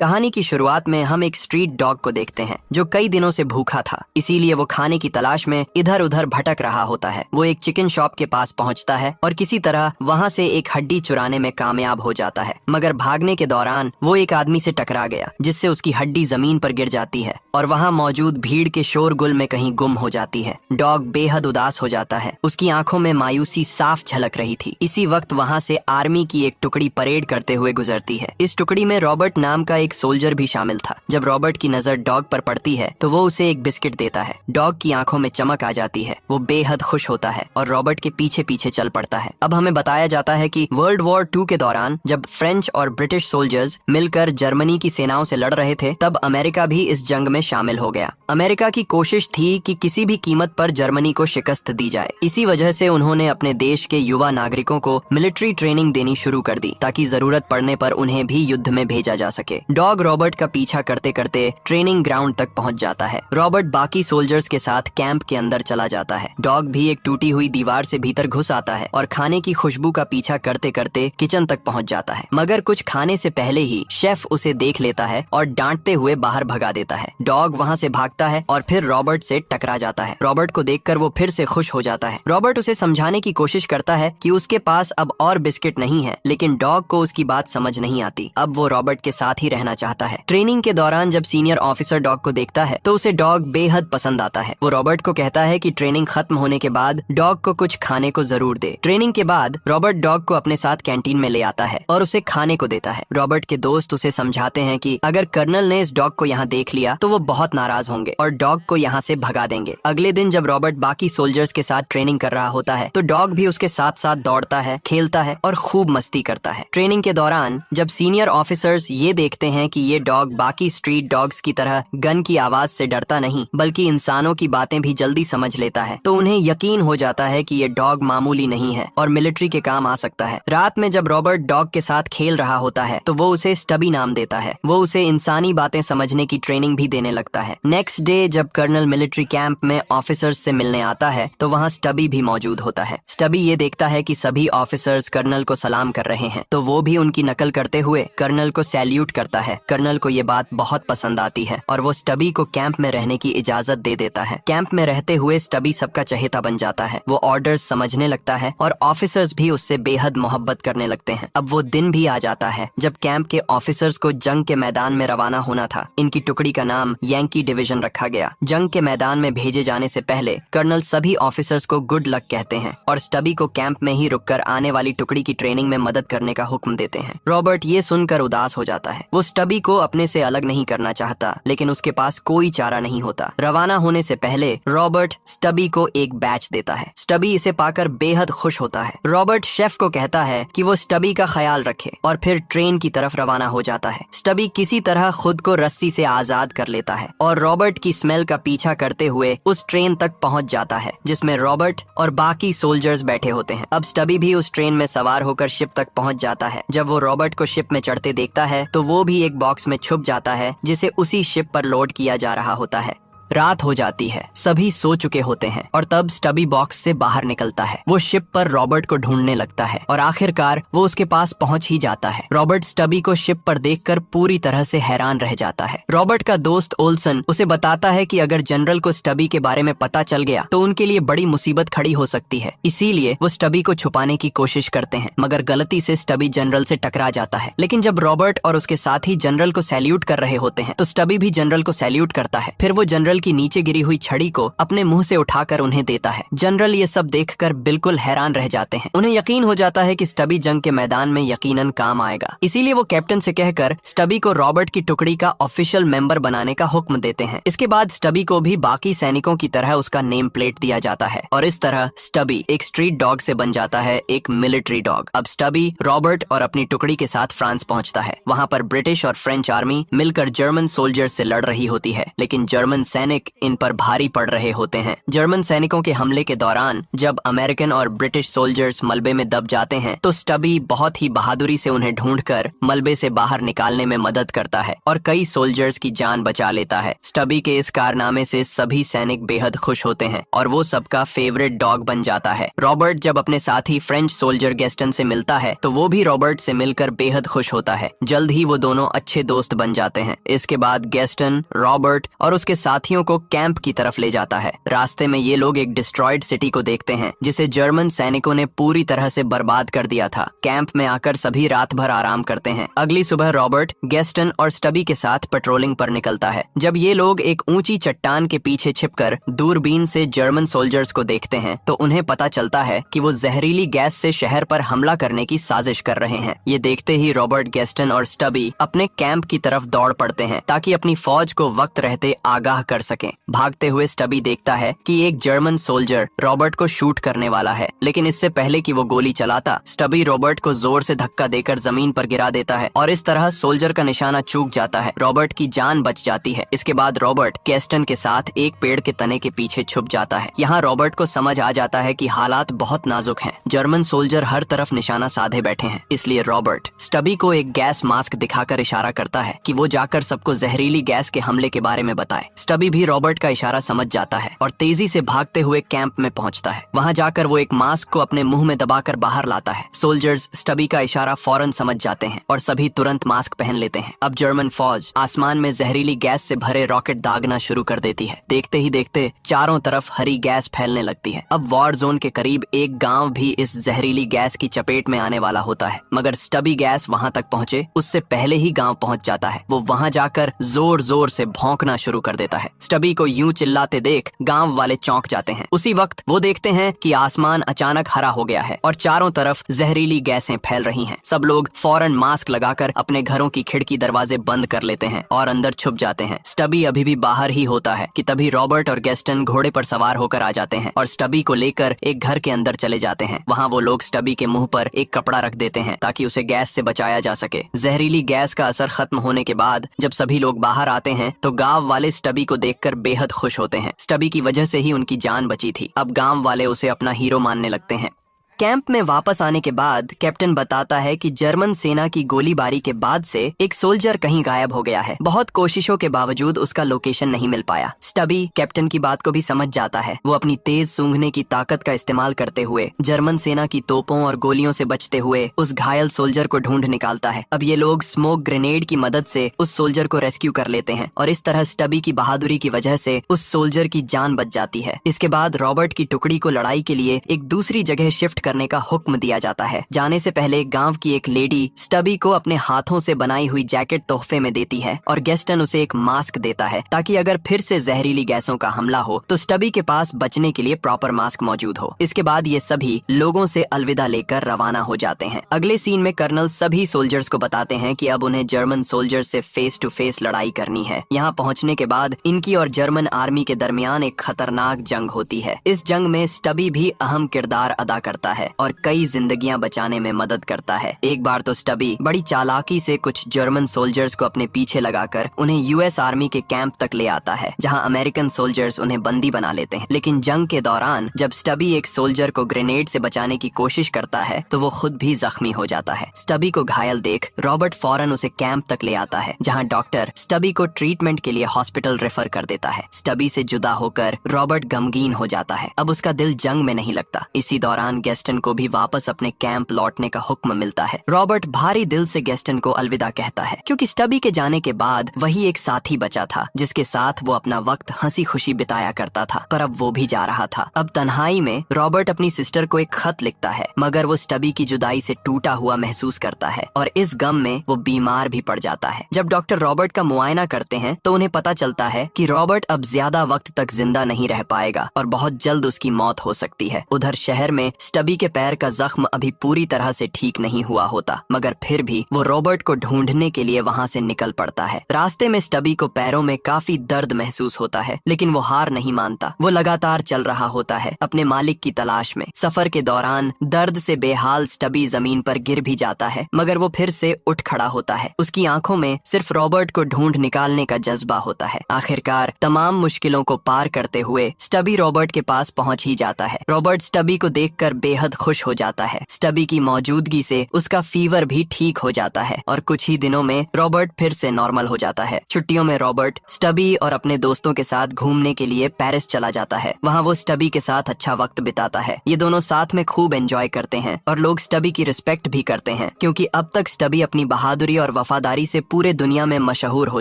कहानी की शुरुआत में हम एक स्ट्रीट डॉग को देखते हैं जो कई दिनों से भूखा था, इसीलिए वो खाने की तलाश में इधर उधर भटक रहा होता है। वो एक चिकन शॉप के पास पहुंचता है और किसी तरह वहां से एक हड्डी चुराने में कामयाब हो जाता है, मगर भागने के दौरान वो एक आदमी से टकरा गया जिससे उसकी हड्डी जमीन पर गिर जाती है और वहां मौजूद भीड़ के शोरगुल में कहीं गुम हो जाती है। डॉग बेहद उदास हो जाता है, उसकी आंखों में मायूसी साफ झलक रही थी। इसी वक्त वहां से आर्मी की एक टुकड़ी परेड करते हुए गुजरती है। इस टुकड़ी में रॉबर्ट नाम का एक सोल्जर भी शामिल था। जब रॉबर्ट की नजर डॉग पर पड़ती है तो वो उसे एक बिस्किट देता है। डॉग की आंखों में चमक आ जाती है, वो बेहद खुश होता है और रॉबर्ट के पीछे पीछे चल पड़ता है। अब हमें बताया जाता है कि वर्ल्ड वॉर 2 के दौरान जब फ्रेंच और ब्रिटिश सोल्जर्स मिलकर जर्मनी की सेनाओं से लड़ रहे थे, तब अमेरिका भी इस जंग में शामिल हो गया। अमेरिका की कोशिश थी कि किसी भी कीमत पर जर्मनी को शिकस्त दी जाए। इसी वजह से उन्होंने अपने देश के युवा नागरिकों को मिलिट्री ट्रेनिंग देनी शुरू कर दी ताकि जरूरत पड़ने पर उन्हें भी युद्ध में भेजा जा सके। डॉग रॉबर्ट का पीछा करते करते ट्रेनिंग ग्राउंड तक पहुंच जाता है। रॉबर्ट बाकी सोल्जर्स के साथ कैंप के अंदर चला जाता है। डॉग भी एक टूटी हुई दीवार से भीतर घुस आता है और खाने की खुशबू का पीछा करते करते किचन तक पहुंच जाता है, मगर कुछ खाने से पहले ही शेफ उसे देख लेता है और डांटते हुए बाहर भगा देता है। डॉग वहां से भागता है और फिर रॉबर्ट से टकरा जाता है। रॉबर्ट को देखकर वो फिर से खुश हो जाता है। रॉबर्ट उसे समझाने की कोशिश करता है कि उसके पास अब और बिस्किट नहीं है, लेकिन डॉग को उसकी बात समझ नहीं आती। अब वो रॉबर्ट के साथ ही रहना चाहता है। ट्रेनिंग के दौरान जब सीनियर ऑफिसर डॉग को देखता है तो उसे डॉग बेहद पसंद आता है। वो रॉबर्ट को कहता है कि ट्रेनिंग खत्म होने के बाद डॉग को कुछ खाने को जरूर दे। ट्रेनिंग के बाद रॉबर्ट डॉग को अपने साथ कैंटीन में ले आता है और उसे खाने को देता है। रॉबर्ट के दोस्त उसे समझाते हैं कि अगर कर्नल ने इस डॉग को यहाँ देख लिया तो वो बहुत नाराज होंगे और डॉग को यहाँ से भगा देंगे। अगले दिन जब रॉबर्ट बाकी सोल्जर्स के साथ ट्रेनिंग कर रहा होता है तो डॉग भी उसके साथ साथ दौड़ता है, खेलता है और खूब मस्ती करता है। ट्रेनिंग के दौरान जब सीनियर ऑफिसर्स ये देखते हैं कि ये डॉग बाकी स्ट्रीट डॉग्स की तरह गन की आवाज से डरता नहीं बल्कि इंसानों की बातें भी जल्दी समझ लेता है, तो उन्हें यकीन हो जाता है कि ये डॉग मामूली नहीं है और मिलिट्री के काम आ सकता है। रात में जब रॉबर्ट डॉग के साथ खेल रहा होता है तो वो उसे स्टबी नाम देता है। वो उसे इंसानी बातें समझने की ट्रेनिंग भी देने लगता है। नेक्स्ट डे जब कर्नल मिलिट्री कैंप में ऑफिसर्स से मिलने आता है तो वहाँ स्टबी भी मौजूद होता है। स्टबी ये देखता है कि सभी ऑफिसर्स कर्नल को सलाम कर रहे हैं तो वो भी उनकी नकल करते हुए कर्नल को सैल्यूट करता है। कर्नल को ये बात बहुत पसंद आती है और वो स्टबी को कैंप में रहने की इजाजत दे देता है। कैंप में रहते हुए स्टबी सबका चहेता बन जाता है। वो ऑर्डर्स समझने लगता है और ऑफिसर्स भी उससे बेहद मोहब्बत करने लगते हैं। अब वो दिन भी आ जाता है जब कैंप के ऑफिसर्स को जंग के मैदान में रवाना होना था। इनकी टुकड़ी का नाम यैंकी डिवीजन रखा गया। जंग के मैदान में भेजे जाने से पहले कर्नल सभी ऑफिसर्स को गुड लक कहते हैं और स्टबी को कैंप में ही रुककर आने वाली टुकड़ी की ट्रेनिंग में मदद करने का हुक्म देते हैं। रॉबर्ट ये सुनकर उदास हो जाता है। वो स्टबी को अपने से अलग नहीं करना चाहता, लेकिन उसके पास कोई चारा नहीं होता। रवाना होने से पहले रॉबर्ट स्टबी को एक बैच देता है। स्टबी इसे पाकर बेहद खुश होता है। रॉबर्ट शेफ को कहता है कि वो स्टबी का ख्याल रखे और फिर ट्रेन की तरफ रवाना हो जाता है। स्टबी किसी तरह खुद को रस्सी से आजाद कर लेता है और रॉबर्ट की स्मेल का पीछा करते हुए उस ट्रेन तक पहुंच जाता है जिसमें रॉबर्ट और बाकी सोल्जर्स बैठे होते हैं। अब स्टबी भी उस ट्रेन में सवार होकर शिप तक पहुंच जाता है। जब वो रॉबर्ट को शिप में चढ़ते देखता है तो वो भी एक बॉक्स में छुप जाता है जिसे उसी शिप पर लोड किया जा रहा होता है। रात हो जाती है, सभी सो चुके होते हैं और तब स्टबी बॉक्स से बाहर निकलता है। वो शिप पर रॉबर्ट को ढूंढने लगता है और आखिरकार वो उसके पास पहुंच ही जाता है। रॉबर्ट स्टबी को शिप पर देखकर पूरी तरह से हैरान रह जाता है। रॉबर्ट का दोस्त ओल्सन उसे बताता है कि अगर जनरल को स्टबी के बारे में पता चल गया तो उनके लिए बड़ी मुसीबत खड़ी हो सकती है, इसीलिए वो स्टबी को छुपाने की कोशिश करते हैं, मगर गलती से स्टबी जनरल से टकरा जाता है। लेकिन जब रॉबर्ट और उसके साथी जनरल को सैल्यूट कर रहे होते हैं तो स्टबी भी जनरल को सैल्यूट करता है। फिर वो जनरल की नीचे गिरी हुई छड़ी को अपने मुंह से उठाकर उन्हें देता है। जनरल ये सब देखकर बिल्कुल हैरान रह जाते हैं। उन्हें यकीन हो जाता है कि स्टबी जंग के मैदान में यकीनन काम आएगा, इसीलिए वो कैप्टन से कहकर स्टबी को रॉबर्ट की टुकड़ी का ऑफिशियल मेंबर बनाने का हुक्म देते हैं। इसके बाद स्टबी को भी बाकी सैनिकों की तरह उसका नेम प्लेट दिया जाता है और इस तरह स्टबी एक स्ट्रीट डॉग से बन जाता है एक मिलिट्री डॉग। अब स्टबी रॉबर्ट और अपनी टुकड़ी के साथ फ्रांस पहुंचता है। वहाँ पर ब्रिटिश और फ्रेंच आर्मी मिलकर जर्मन सोल्जर्स से लड़ रही होती है, लेकिन जर्मन सैनिक सैनिक इन पर भारी पड़ रहे होते हैं। जर्मन सैनिकों के हमले के दौरान जब अमेरिकन और ब्रिटिश सोल्जर्स मलबे में दब जाते हैं तो स्टबी बहुत ही बहादुरी से उन्हें ढूंढकर मलबे से बाहर निकालने में मदद करता है और कई सोल्जर्स की जान बचा लेता है। स्टबी के इस कारनामे से सभी सैनिक बेहद खुश होते हैं और वो सबका फेवरेट डॉग बन जाता है। रॉबर्ट जब अपने साथी फ्रेंच सोल्जर गेस्टन से मिलता है तो वो भी रॉबर्ट से मिलकर बेहद खुश होता है। जल्द ही वो दोनों अच्छे दोस्त बन जाते हैं। इसके बाद गेस्टन रॉबर्ट और उसके साथियों को कैंप की तरफ ले जाता है। रास्ते में ये लोग एक डिस्ट्रॉयड सिटी को देखते हैं जिसे जर्मन सैनिकों ने पूरी तरह से बर्बाद कर दिया था। कैंप में आकर सभी रात भर आराम करते हैं। अगली सुबह रॉबर्ट गेस्टन और स्टबी के साथ पेट्रोलिंग पर निकलता है। जब ये लोग एक ऊंची चट्टान के पीछे छिपकर दूरबीन से जर्मन सोल्जर्स को देखते हैं तो उन्हें पता चलता है कि वो जहरीली गैस से शहर पर हमला करने की साजिश कर रहे हैं। ये देखते ही रॉबर्ट गेस्टन और स्टबी अपने कैंप की तरफ दौड़ पड़ते हैं ताकि अपनी फौज को वक्त रहते आगाह कर सकें। भागते हुए स्टबी देखता है कि एक जर्मन सोल्जर रॉबर्ट को शूट करने वाला है, लेकिन इससे पहले कि वो गोली चलाता स्टबी रॉबर्ट को जोर से धक्का देकर जमीन पर गिरा देता है और इस तरह सोल्जर का निशाना चूक जाता है। रॉबर्ट की जान बच जाती है। इसके बाद रॉबर्ट गेस्टन के साथ एक पेड़ के तने के पीछे छुप जाता है। यहाँ रॉबर्ट को समझ आ जाता है कि हालात बहुत नाजुक हैं। जर्मन सोल्जर हर तरफ निशाना साधे बैठे हैं। इसलिए रॉबर्ट स्टबी को एक गैस मास्क दिखाकर इशारा करता है कि वो जाकर सबको जहरीली गैस के हमले के बारे में बताए। स्टबी भी रॉबर्ट का इशारा समझ जाता है और तेजी से भागते हुए कैंप में पहुंचता है। वहां जाकर वो एक मास्क को अपने मुंह में दबाकर बाहर लाता है। सोल्जर्स स्टबी का इशारा फौरन समझ जाते हैं और सभी तुरंत मास्क पहन लेते हैं। अब जर्मन फौज आसमान में जहरीली गैस से भरे रॉकेट दागना शुरू कर देती है। देखते ही देखते चारों तरफ हरी गैस फैलने लगती है। अब वॉर जोन के करीब एक गांव भी इस जहरीली गैस की चपेट में आने वाला होता है, मगर स्टबी गैस वहां तक पहुंचे उससे पहले ही गांव पहुंच जाता है। वो वहां जाकर जोर जोर से भौंकना शुरू कर देता है। स्टबी को यूं चिल्लाते देख गांव वाले चौंक जाते हैं। उसी वक्त वो देखते हैं कि आसमान अचानक हरा हो गया है और चारों तरफ जहरीली गैसें फैल रही हैं। सब लोग फौरन मास्क लगाकर अपने घरों की खिड़की दरवाजे बंद कर लेते हैं और अंदर छुप जाते हैं। स्टबी अभी भी बाहर ही होता है कि तभी रॉबर्ट और गेस्टन घोड़े पर सवार होकर आ जाते हैं और स्टबी को लेकर एक घर के अंदर चले जाते हैं। वहाँ वो लोग स्टबी के मुंह पर एक कपड़ा रख देते हैं ताकि उसे गैस से बचाया जा सके। जहरीली गैस का असर खत्म होने के बाद जब सभी लोग बाहर आते हैं तो गांव वाले स्टबी को देखकर बेहद खुश होते हैं। स्टबी की वजह से ही उनकी जान बची थी। अब गांव वाले उसे अपना हीरो मानने लगते हैं। कैंप में वापस आने के बाद कैप्टन बताता है कि जर्मन सेना की गोलीबारी के बाद से एक सोल्जर कहीं गायब हो गया है। बहुत कोशिशों के बावजूद उसका लोकेशन नहीं मिल पाया। स्टबी कैप्टन की बात को भी समझ जाता है। वो अपनी तेज सूंघने की ताकत का इस्तेमाल करते हुए जर्मन सेना की तोपों और गोलियों से बचते हुए उस घायल सोल्जर को ढूंढ निकालता है। अब ये लोग स्मोक ग्रेनेड की मदद से उस सोल्जर को रेस्क्यू कर लेते हैं और इस तरह स्टबी की बहादुरी की वजह से उस सोल्जर की जान बच जाती है। इसके बाद रॉबर्ट की टुकड़ी को लड़ाई के लिए एक दूसरी जगह शिफ्ट करने का हुक्म दिया जाता है। जाने से पहले गांव की एक लेडी स्टबी को अपने हाथों से बनाई हुई जैकेट तोहफे में देती है और गेस्टन उसे एक मास्क देता है ताकि अगर फिर से जहरीली गैसों का हमला हो तो स्टबी के पास बचने के लिए प्रॉपर मास्क मौजूद हो। इसके बाद ये सभी लोगों से अलविदा लेकर रवाना हो जाते हैं। अगले सीन में कर्नल सभी सोल्जर्स को बताते हैं कि अब उन्हें जर्मन सोल्जर्स से फेस टू फेस लड़ाई करनी है। यहाँ पहुँचने के बाद इनकी और जर्मन आर्मी के दरमियान एक खतरनाक जंग होती है। इस जंग में स्टबी भी अहम किरदार अदा करता है और कई जिंदगियां बचाने में मदद करता है। एक बार तो स्टबी बड़ी चालाकी से कुछ जर्मन सोल्जर्स को अपने पीछे लगाकर उन्हें यूएस आर्मी के कैंप तक ले आता है जहां अमेरिकन सोल्जर्स उन्हें बंदी बना लेते हैं। लेकिन जंग के दौरान जब स्टबी एक सोल्जर को ग्रेनेड से बचाने की कोशिश करता है तो वो खुद भी जख्मी हो जाता है। स्टबी को घायल देख रॉबर्ट फौरन उसे कैंप तक ले आता है जहाँ डॉक्टर स्टबी को ट्रीटमेंट के लिए हॉस्पिटल रेफर कर देता है। स्टबी से जुदा होकर रॉबर्ट गमगीन हो जाता है। अब उसका दिल जंग में नहीं लगता। इसी दौरान गेस्टन को भी वापस अपने कैंप लौटने का हुक्म मिलता है। रॉबर्ट भारी दिल से गेस्टन को अलविदा कहता है क्योंकि स्टबी के जाने के बाद वही एक साथी बचा था जिसके साथ वो अपना वक्त हंसी खुशी बिताया करता था, पर अब वो भी जा रहा था। अब तन्हाई में रॉबर्ट अपनी सिस्टर को एक खत लिखता है, मगर वो स्टबी की जुदाई से टूटा हुआ महसूस करता है और इस गम में वो बीमार भी पड़ जाता है। जब डॉक्टर रॉबर्ट का मुआयना करते हैं तो उन्हें पता चलता है कि रॉबर्ट अब ज्यादा वक्त तक जिंदा नहीं रह पाएगा और बहुत जल्द उसकी मौत हो सकती है। उधर शहर में स्टबी स्टबी के पैर का जख्म अभी पूरी तरह से ठीक नहीं हुआ होता, मगर फिर भी वो रॉबर्ट को ढूंढने के लिए वहाँ से निकल पड़ता है। रास्ते में स्टबी को पैरों में काफी दर्द महसूस होता है, लेकिन वो हार नहीं मानता। वो लगातार चल रहा होता है अपने मालिक की तलाश में। सफर के दौरान दर्द से बेहाल स्टबी जमीन पर गिर भी जाता है, मगर वो फिर से उठ खड़ा होता है। उसकी आंखों में सिर्फ रॉबर्ट को ढूंढ निकालने का जज्बा होता है। आखिरकार तमाम मुश्किलों को पार करते हुए स्टबी रॉबर्ट के पास पहुंच ही जाता है। रॉबर्ट स्टबी को देखकर बेहद खुश हो जाता है। स्टबी की मौजूदगी से उसका फीवर भी ठीक हो जाता है और कुछ ही दिनों में रॉबर्ट फिर से नॉर्मल हो जाता है। छुट्टियों में रॉबर्ट स्टबी और अपने दोस्तों के साथ घूमने के लिए पेरिस चला जाता है। वहाँ वो स्टबी के साथ अच्छा वक्त बिताता है। ये दोनों साथ में खूब एंजॉय करते हैं और लोग स्टबी की रिस्पेक्ट भी करते हैं, क्योंकि अब तक स्टबी अपनी बहादुरी और वफादारी से पूरे दुनिया में मशहूर हो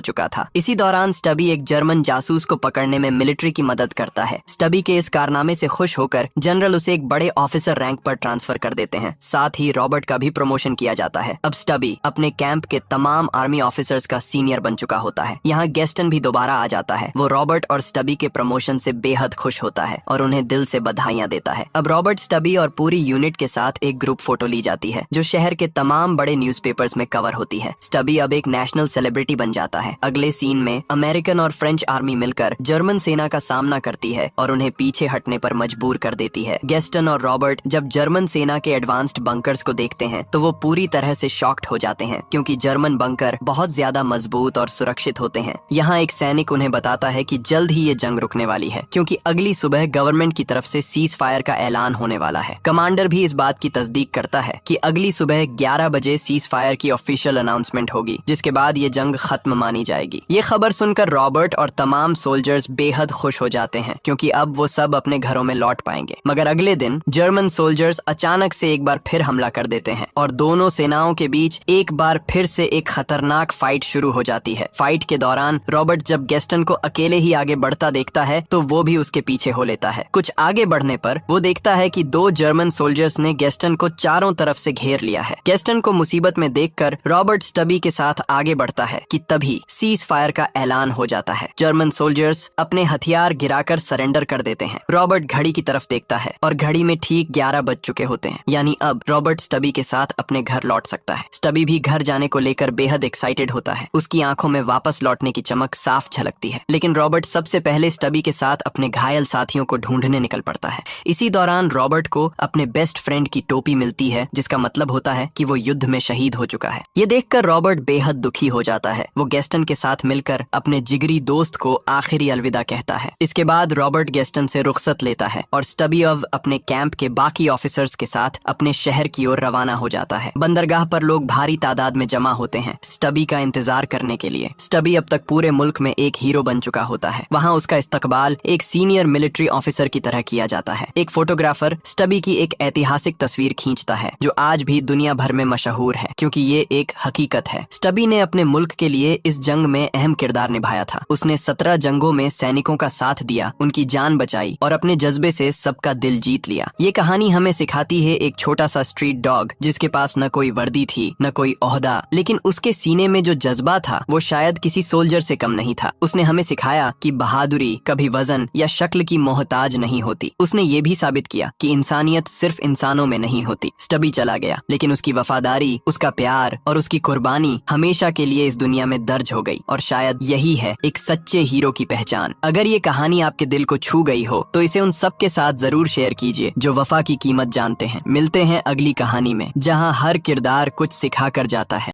चुका था। इसी दौरान स्टबी एक जर्मन जासूस को पकड़ने में मिलिट्री की मदद करता है। स्टबी के इस कारनामे से खुश होकर जनरल उसे एक बड़े ऑफिसर रैंक पर ट्रांसफर कर देते हैं। साथ ही रॉबर्ट का भी प्रमोशन किया जाता है। अब स्टबी अपने कैंप के तमाम आर्मी ऑफिसर्स का सीनियर बन चुका होता है। यहाँ गेस्टन भी दोबारा आ जाता है। वो रॉबर्ट और स्टबी के प्रमोशन से बेहद खुश होता है और उन्हें दिल से बधाइयां देता है। अब रॉबर्ट, स्टबी और पूरी यूनिट के साथ एक ग्रुप फोटो ली जाती है, जो शहर के तमाम बड़े न्यूज़पेपर्स में कवर होती है। स्टबी अब एक नेशनल सेलिब्रिटी बन जाता है। अगले सीन में अमेरिकन और फ्रेंच आर्मी मिलकर जर्मन सेना का सामना करती है और उन्हें पीछे हटने पर मजबूर कर देती है। गेस्टन और रॉबर्ट जब जर्मन सेना के एडवांस्ड बंकर्स को देखते हैं तो वो पूरी तरह से शॉक्ड हो जाते हैं, क्योंकि जर्मन बंकर बहुत ज्यादा मजबूत और सुरक्षित होते हैं। यहाँ एक सैनिक उन्हें बताता है कि जल्द ही ये जंग रुकने वाली है, क्योंकि अगली सुबह गवर्नमेंट की तरफ से सीज फायर का ऐलान होने वाला है। कमांडर भी इस बात की तस्दीक करता है कि अगली सुबह 11 बजे सीज फायर की ऑफिशियल अनाउंसमेंट होगी, जिसके बाद ये जंग खत्म मानी जाएगी। ये खबर सुनकर रॉबर्ट और तमाम सोल्जर्स बेहद खुश हो जाते हैं, क्योंकि अब वो सब अपने घरों में लौट पाएंगे। मगर अगले दिन जर्मन सोल्जर्स अचानक से एक बार फिर हमला कर देते हैं और दोनों सेनाओं के बीच एक बार फिर से एक खतरनाक फाइट शुरू हो जाती है। फाइट के दौरान रॉबर्ट जब गेस्टन को अकेले ही आगे बढ़ता देखता है तो वो भी उसके पीछे हो लेता है। कुछ आगे बढ़ने पर वो देखता है कि 2 जर्मन सोल्जर्स ने गेस्टन को चारों तरफ से घेर लिया है। गेस्टन को मुसीबत में देखकर रॉबर्ट स्टबी के साथ आगे बढ़ता है कि तभी सीज फायर का ऐलान हो जाता है। जर्मन सोल्जर्स अपने हथियार गिराकर सरेंडर कर देते हैं। रॉबर्ट घड़ी की तरफ देखता है और घड़ी में ठीक 11 बज चुके होते हैं, यानी अब रॉबर्ट स्टबी के साथ अपने घर लौट सकता है। स्टबी भी घर जाने को लेकर बेहद एक्साइटेड होता है। उसकी आंखों में वापस लौटने की चमक साफ झलकती है। लेकिन रॉबर्ट सबसे पहले स्टबी के साथ अपने घायल साथियों को ढूंढने निकल पड़ता है। इसी दौरान रॉबर्ट को अपने बेस्ट फ्रेंड की टोपी मिलती है, जिसका मतलब होता है कि वो युद्ध में शहीद हो चुका है। ये देखकर रॉबर्ट बेहद दुखी हो जाता है। वो गेस्टन के साथ मिलकर अपने जिगरी दोस्त को आखिरी अलविदा कहता है। इसके बाद रॉबर्ट गेस्टन से रुखसत लेता है और स्टबी अब अपने कैंप के बाकी ऑफिसर्स के साथ अपने शहर की ओर रवाना हो जाता है। बंदरगाह पर लोग भारी तादाद में जमा होते हैं स्टबी का इंतजार करने के लिए। स्टबी अब तक पूरे मुल्क में एक हीरो बन चुका होता है। वहाँ उसका इस्तकबाल एक सीनियर मिलिट्री ऑफिसर की तरह किया जाता है। एक फोटोग्राफर स्टबी की एक ऐतिहासिक तस्वीर खींचता है, जो आज भी दुनिया भर में मशहूर है, क्योंकि ये एक हकीकत है। स्टबी ने अपने मुल्क के लिए इस जंग में अहम किरदार निभाया था। उसने 17 जंगों में सैनिकों का साथ दिया, उनकी जान बचाई और अपने जज्बे से सबका दिल जीत लिया। ये कहानी हमें सिखाती है एक छोटा सा स्ट्रीट डॉग जिसके पास न कोई वर्दी थी न कोई ओहदा, लेकिन उसके सीने में जो जज्बा था वो शायद किसी सोल्जर से कम नहीं था। उसने हमें सिखाया कि बहादुरी कभी वजन या शक्ल की मोहताज नहीं होती। उसने ये भी साबित किया कि इंसानियत सिर्फ इंसानों में नहीं होती। स्टबी चला गया, लेकिन उसकी वफादारी, उसका प्यार और उसकी कुर्बानी हमेशा के लिए इस दुनिया में दर्ज हो गई, और शायद यही है एक सच्चे हीरो की पहचान। अगर ये कहानी आपके दिल को छू गई हो तो इसे उन सब के साथ जरूर शेयर कीजिए जो वफा की कीमत जानते हैं। मिलते हैं अगली कहानी में, जहाँ हर किरदार कुछ सिखा कर जाता है।